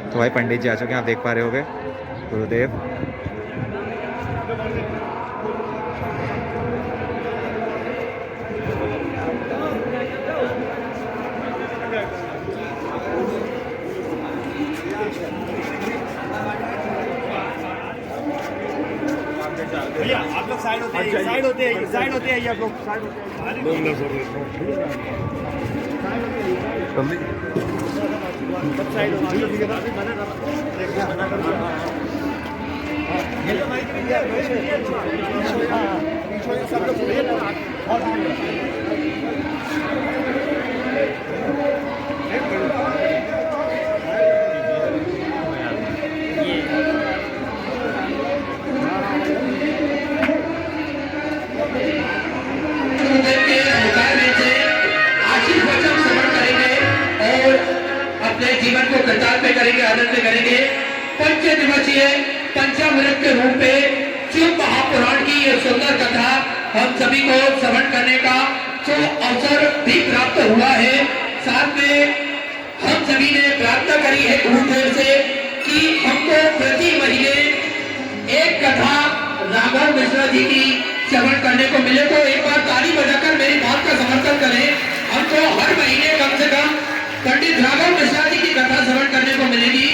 तो भाई पंडित जी आ चुके हैं, आप देख पा रहे होगे, गुरुदेव। भैया आप लोग साइड होते हैं, साइड होते हैं, साइड होते हैं, आप लोग साइड होते हैं। सब साइड सब जीवन को प्रचार में करेंगे, आनंद में करेंगे। पंच दिवसीय पंचामृत के रूप में शिव महापुराण की ये सुंदर कथा हम सभी को श्रवण करने का जो अवसर भी प्राप्त हुआ है। साथ में हम सभी ने प्रार्थना करी है गुरुदेव से कि हमको प्रति महीने एक कथा राघव मिश्रा जी की श्रवण करने को मिले। तो एक बार ताली बजाकर मेरी बात का समर्थन करें। हमको हर महीने कम से कम पंडित राघव मिश्रा जी की कथा श्रवण करने को मिलेगी।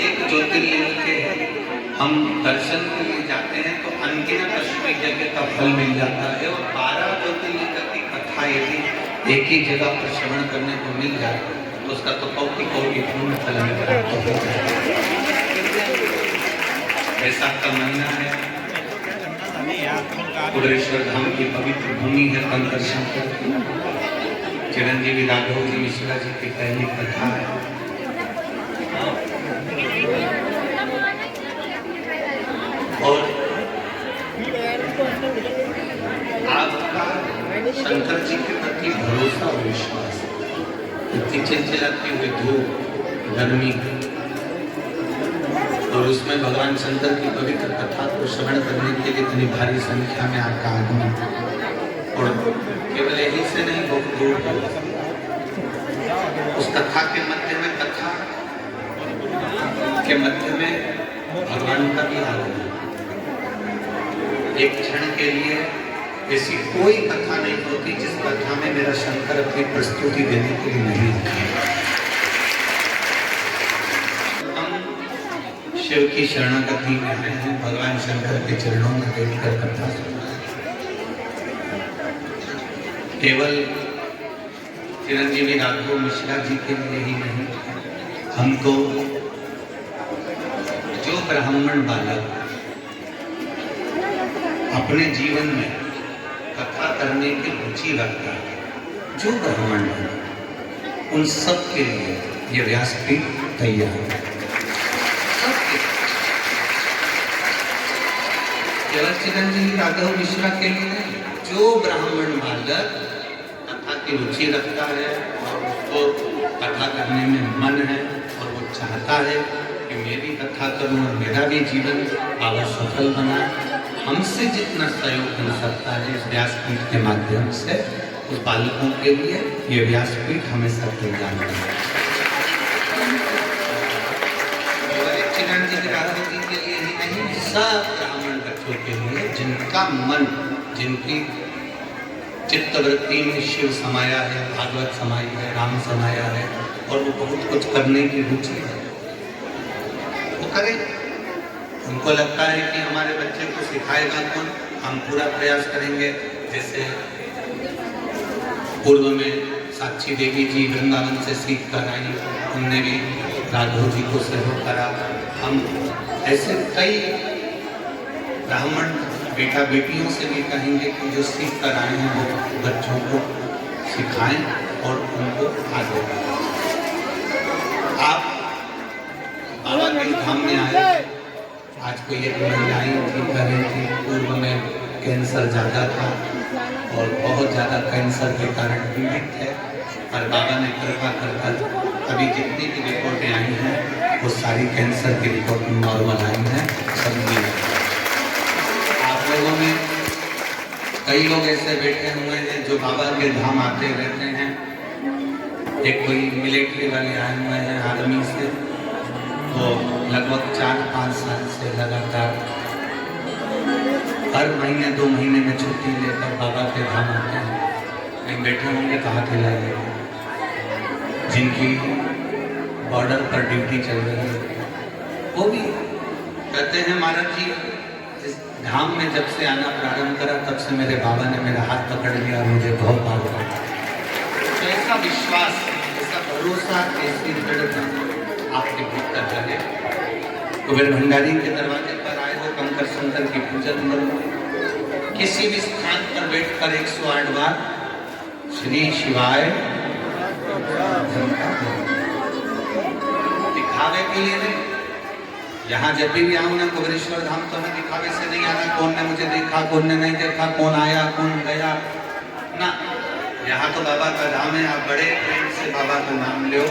एक ज्योतिर्लिंग के हम दर्शन के लिए जाते हैं तो अनगिनत अश्वमेध यज्ञ का फल मिल जाता है, और 12 ज्योतिर्लिंग की कथा यदि एक ही जगह पर श्रवण करने को मिल जाए तो उसका तो कौटि कौटि पूर्ण फल मिलता है। ऐसा तमन्ना है। कुबेरेश्वर धाम की पवित्र भूमि है कंकर्षण पर। चिरंजीवी राघव जी मिश्रा जी की पहली कथा है। और आपका शंकर जी के प्रति भरोसा और विश्वास, इतनी चिलचिलाती हुई धूप गर्मी और उसमें भगवान शंकर की पवित्र कथा को श्रवण करने के लिए इतनी भारी संख्या में आपका आगमन, और केवल यही से नहीं बहुत दूर उस कथा के मध्य में, कथा के मध्य में भगवान का भी आगमन। एक क्षण के लिए ऐसी कोई कथा नहीं होती जिस कथा में मेरा शंकर अपनी प्रस्तुति देने के लिए नहीं आता। शिव की शरणागति में आए हैं, भगवान शंकर के चरणों में बैठकर कथा सुना। केवल चिरंजीवी राघव मिश्रा जी के लिए ही नहीं, हमको जो ब्राह्मण बालक अपने जीवन में कथा करने की रुचि रखता है, जो ब्राह्मण है, उन सब के लिए ये व्यासपीठ तैयार है। केवल चिरंजीवी राघव मिश्रा के लिए नहीं, जो ब्राह्मण बालक कथा की रुचि रखता है और उसको कथा करने में मन है और वो चाहता है कि मैं भी कथा करूं और मेरा भी जीवन बाबा सफल बना, हमसे जितना सहयोग बन सकता है इस व्यासपीठ के माध्यम से, उस बालकों के लिए ये व्यासपीठ हमेशा तैयार है। चिरंजीवी राघव जी के लिए ही नहीं, सब ब्राह्मण बच्चों के लिए जिनका मन, जिनकी चित्तवृत्ति में शिव समाया है, भागवत समाई है, राम समाया है, और वो बहुत कुछ करने की रुचि है, वो करें। उनको लगता है कि हमारे बच्चे को सिखाएगा कौन, हम पूरा प्रयास करेंगे। जैसे पूर्व में साक्षी देवी जी वृंदावन से सीख कर आई, उनने भी राघव जी को सहयोग करा। हम ऐसे कई ब्राह्मण बेटा बेटियों से भी कहेंगे कि जो सीख कर आए हैं वो बच्चों को सिखाएं और उनको आगे बढ़ाएं। आप बाबा के धाम में आए, आज को ये महिलाएं थी, करें थी, पूर्व में कैंसर ज़्यादा था और बहुत ज़्यादा कैंसर के कारण पीड़ित है, पर बाबा ने कृपा कर अभी जितनी भी रिपोर्टें आई हैं वो सारी कैंसर की रिपोर्ट नॉर्मल आई हैं। समझिए आप लोगों में कई लोग ऐसे बैठे हुए हैं जो बाबा के धाम आते रहते हैं। एक कोई मिलिट्री वाले आए हुए हैं आर्मी से, वो लगभग 4-5 साल से लगातार हर महीने 2 महीने में छुट्टी लेकर बाबा के धाम आते हैं। कहीं बैठे होंगे तो हाथ हिलाइए। जिनकी बॉर्डर पर ड्यूटी चल रही है वो भी कहते हैं महाराज जी इस धाम में जब से आना प्रारंभ करा तब से मेरे बाबा ने मेरा हाथ पकड़ लिया और मुझे बहुत बार बताया। तो ऐसा विश्वास, ऐसा भरोसा, ऐसी दृढ़ता आपके भीतर लगे। कुबेर भंडारी के दरवाजे पर आए हो, कंकर शंकर की पूजन करो, किसी भी स्थान पर बैठकर 108 बार श्री शिवाय दिखावे के लिए नहीं। यहाँ जब भी आऊँ ना कुबेरेश्वर धाम तो हमें दिखावे से नहीं आना, कौन ने मुझे देखा, कौन ने नहीं देखा, कौन आया, कौन गया ना। यहाँ तो बाबा का धाम है। आप बड़े प्रेम से बाबा का नाम लो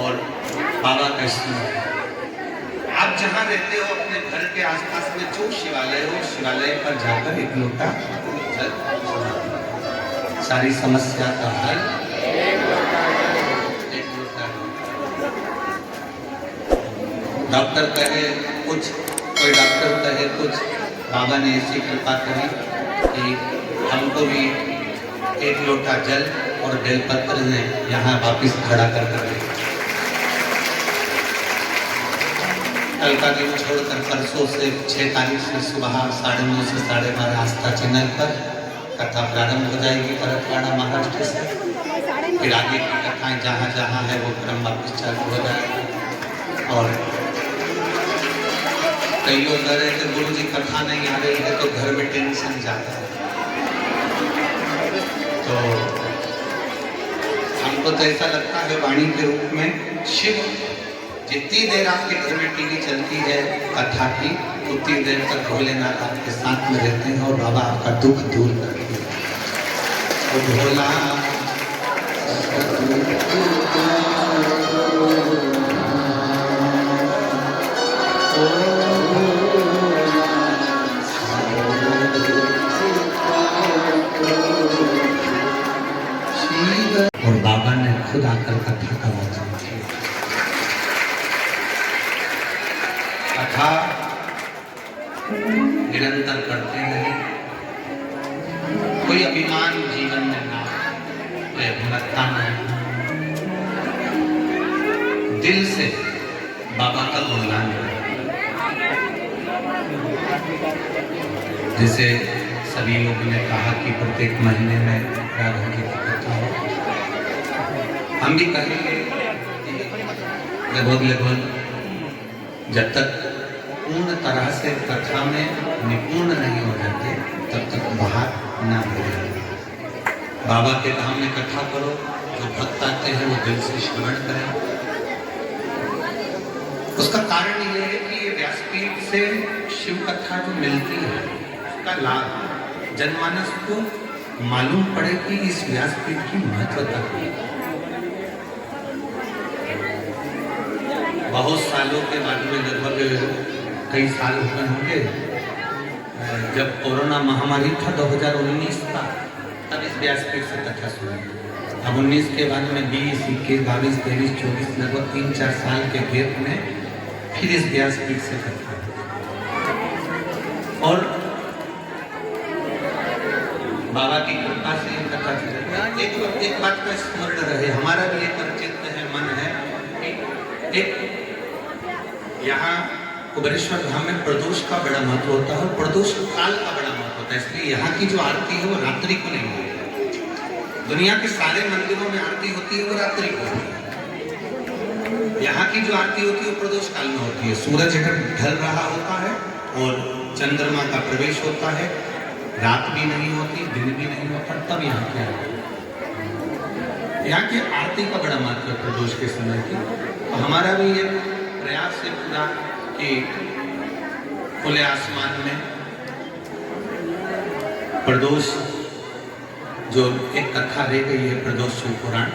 और बाबा का स्मरण। आप जहाँ रहते हो अपने घर के आसपास में जो शिवालय हो, शिवालय पर जाकर एक लोटा जल, सारी समस्या का हल एक लोटा। डॉक्टर कहे कुछ, कोई डॉक्टर कहे कुछ, बाबा ने ऐसी कृपा करी कि हमको भी एक लोटा जल और बेलपत्र ने यहाँ वापिस खड़ा कर दिया। कल का दिन छोड़कर परसों से 6 तारीख से सुबह 9:30 से 12:30 आस्था चैनल पर कथा प्रारंभ हो जाएगी परतवाड़ा महाराष्ट्र से। फिर आगे की कथाएं जहाँ जहाँ है वो क्रम वापिस चालू हो जाएगा। और कई लोग कह रहे थे गुरु जी कथा नहीं आ रही है तो घर में टेंशन जाता है। तो हमको तो ऐसा लगता है वाणी के रूप में शिव जितनी देर आपके घर में टीवी चलती है कथा की, उतनी देर तक भोलेनाथ आपके साथ में रहते हैं और बाबा आपका दुख दूर करते हैं। तो भोला और बाबा ने खुद आकर कथा का वाचन किया। कथा निरंतर करते रहे, कोई अभिमान जीवन में ना, कोई अभिमतता नहीं, दिल से बाबा का गुणगान करें। जैसे सभी लोगों ने कहा कि प्रत्येक महीने में राधा जी की कथा हो, हम भी कहेंगे लगभग जब तक पूर्ण तरह से कथा में निपुण नहीं हो जाते तब तक बाहर ना भेजें। बाबा के धाम में कथा करो, जो भक्त आते हैं वो दिल से श्रवण करें। उसका कारण ये है कि ये व्यासपीठ से शिव कथा जो मिलती है उसका लाभ जनमानस को मालूम पड़े कि इस व्यासपीठ की महत्वता है। बहुत सालों के बाद में लगभग कई साल हुए होंगे जब कोरोना महामारी था 2019 का, तब इस व्यासपीठ से कथा सुनी। अब 19 के बाद में 20, 21, 22, 23, 24 लगभग 3-4 साल के गैप में फिर इस व्यासपीठ से कथा। और बाबा की कृपा से ये कथा चले। एक बात का स्मरण रहे, हमारा भी एक चित्त है, मन है, एक यहाँ कुबेरेश्वर धाम में प्रदोष का बड़ा महत्व होता है और प्रदोष काल का बड़ा महत्व होता है। इसलिए यहाँ की जो आरती है वो रात्रि को नहीं होती है। दुनिया के सारे मंदिरों में आरती होती है वो रात्रि को होती है। यहाँ की जो आरती होती है वो प्रदोष काल में होती है। सूरज जब ढल रहा होता है और चंद्रमा का प्रवेश होता है, रात भी नहीं होती, दिन भी नहीं होता, तब यहाँ की आरती। यहाँ की आरती का बड़ा महत्व है प्रदोष के समय की। तो हमारा भी ये प्रयास है पूरा कि खुले आसमान में प्रदोष जो एक कथा रह गई है प्रदोष शिव पुराण,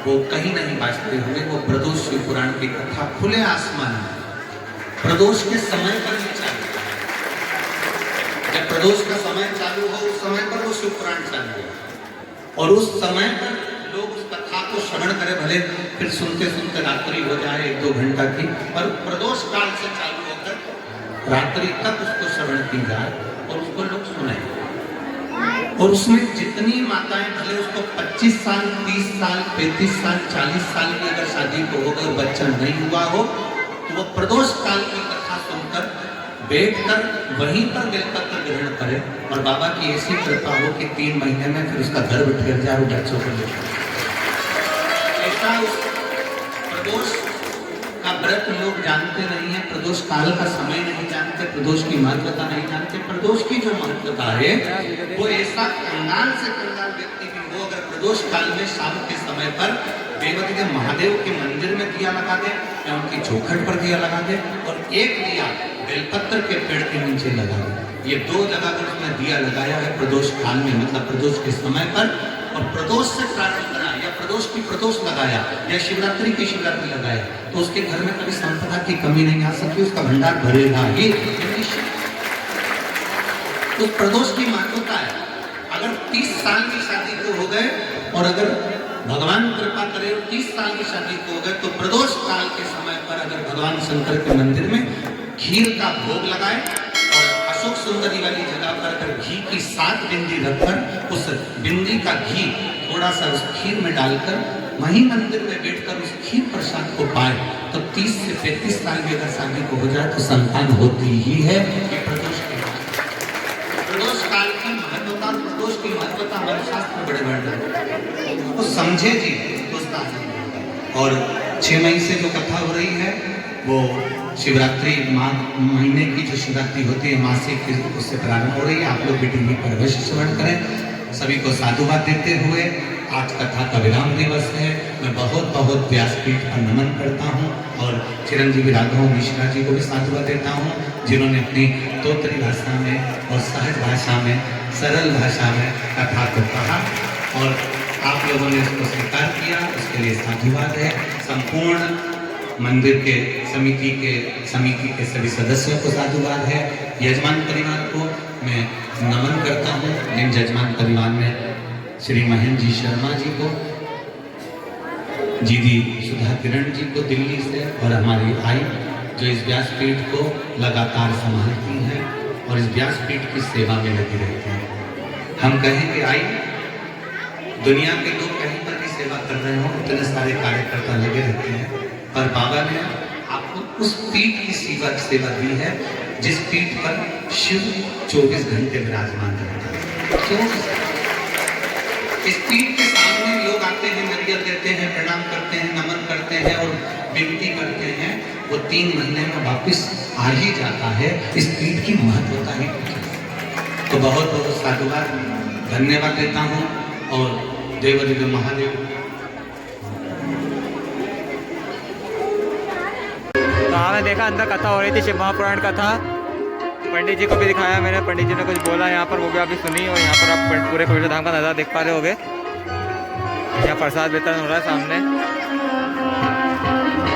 वो कहीं नहीं बाजते हुए वो प्रदोष शिव पुराण की कथा खुले आसमान में प्रदोष के समय पर ही चालू। जब प्रदोष का समय चालू हो उस समय पर वो पुराण चालू है और उस समय पर लोग उस कथा को श्रवण करें, भले फिर सुनते सुनते रात्रि हो जाए 1-2 घंटा की, पर प्रदोष काल से चालू होकर रात्रि तक उसको श्रवण की जाए और उसको लोग सुने। और उसमें जितनी माताएं, भले उसको 25 साल 30 साल 35 साल 40 साल की अगर शादी को होगा और बच्चा नहीं हुआ हो, तो वो प्रदोष काल की कथा सुनकर बैठकर वहीं पर बेलपत्र ग्रहण करे और बाबा की ऐसी कृपा हो कि 3 महीने में फिर उसका गर्भ ठहर जाए और बच्चों को ले जाए। ऐसा उस प्रदोष का व्रत लोग जानते नहीं है, प्रदोष काल का समय नहीं जानते, प्रदोष की महत्वता नहीं जानते। प्रदोष की जो महत्वता है वो ऐसा कंगाल से कंगाल व्यक्ति भी हो, अगर प्रदोष काल में शाम के समय पर देवती के महादेव के मंदिर में दिया लगा दे या उनकी चौखट पर दिया लगा दे और एक दिया बेलपत्र के पेड़ के नीचे लगा दे, ये 2 जगह पर उसने दिया लगाया है प्रदोष काल में, मतलब प्रदोष के समय पर, और प्रदोष से प्रारंभ करा या प्रदोष की प्रदोष लगाया या शिवरात्रि की शिवरात्रि लगाया, तो उसके घर में कभी संपदा की कमी नहीं आ सकती, उसका भंडार भरेगा ही। तो प्रदोष की महत्वता है। अगर 30 साल की शादी को हो गए और अगर भगवान कृपा करे और 30 साल की शादी को हो गए, तो प्रदोष काल के समय पर अगर भगवान शंकर के मंदिर में खीर का भोग लगाए और अशोक सुंदरी वाली जगह पर अगर घी की 7 बिंदी रखकर उस बिंदी का घी थोड़ा सा उस खीर में डालकर वहीं मंदिर में बैठकर उस खीर प्रसाद को पाए, तो 30 से 35 साल की अगर शादी को हो जाए तो संतान होती ही है। ये प्रदोष काल की महत्वता, प्रदोष की महत्वता हमारे शास्त्र बड़े बड़े तो समझे जी दोस्तों। और 6 मई से जो कथा हो रही है वो शिवरात्रि माघ महीने की जो शिवरात्रि होती है मासिक, उससे प्रारंभ हो रही है। आप लोग भी टीवी पर अवश्य श्रवण करें। सभी को साधुवाद देते हुए आज कथा का विराम दिवस है। मैं बहुत बहुत व्यासपीठ पर नमन करता हूँ और चिरंजीवी राघव मिश्रा जी को भी साधुवाद देता हूँ, जिन्होंने अपनी तोतरी भाषा में और सहज भाषा में, सरल भाषा में कथा को कहा और आप लोगों ने उसको स्वीकार किया, उसके लिए साधुवाद है। संपूर्ण मंदिर के समिति के सभी सदस्यों को साधुवाद है। यजमान परिवार को मैं नमन करता हूँ। इन यजमान परिवार में श्री महेंद्र जी शर्मा जी को, जीदी सुधा किरण जी को दिल्ली से, और हमारी आई जो इस व्यासपीठ को लगातार संभालती हैं और इस व्यासपीठ की सेवा में लगी रहती हैं। हम कहें कि आई, दुनिया के लोग कहीं पर भी सेवा कर रहे हो, इतने सारे कार्यकर्ता लगे रहते हैं, पर बाबा ने आपको उस पीठ की सेवा दी है जिस पीठ पर शिव 24 घंटे विराजमान रहता है। क्यों? इस पीठ के सामने लोग आते हैं, नरियल देते हैं, प्रणाम करते हैं, नमन करते हैं और विनती करते हैं, वो 3 महीने में वापस आ ही जाता है। इस पीठ की महत्वता ही तो बहुत बहुत साधुवाद, धन्यवाद देता हूँ। और देव महादेव तो हाँ, मैं देखा अंदर कथा हो रही थी, शिव महापुराण कथा। पंडित जी को भी दिखाया मैंने, पंडित जी ने कुछ बोला यहाँ पर, वो भी अभी सुनी। और यहाँ पर आप पूरे पवित्र धाम का नज़ारा देख पा रहे होगे। यहाँ प्रसाद वितरण हो रहा है सामने।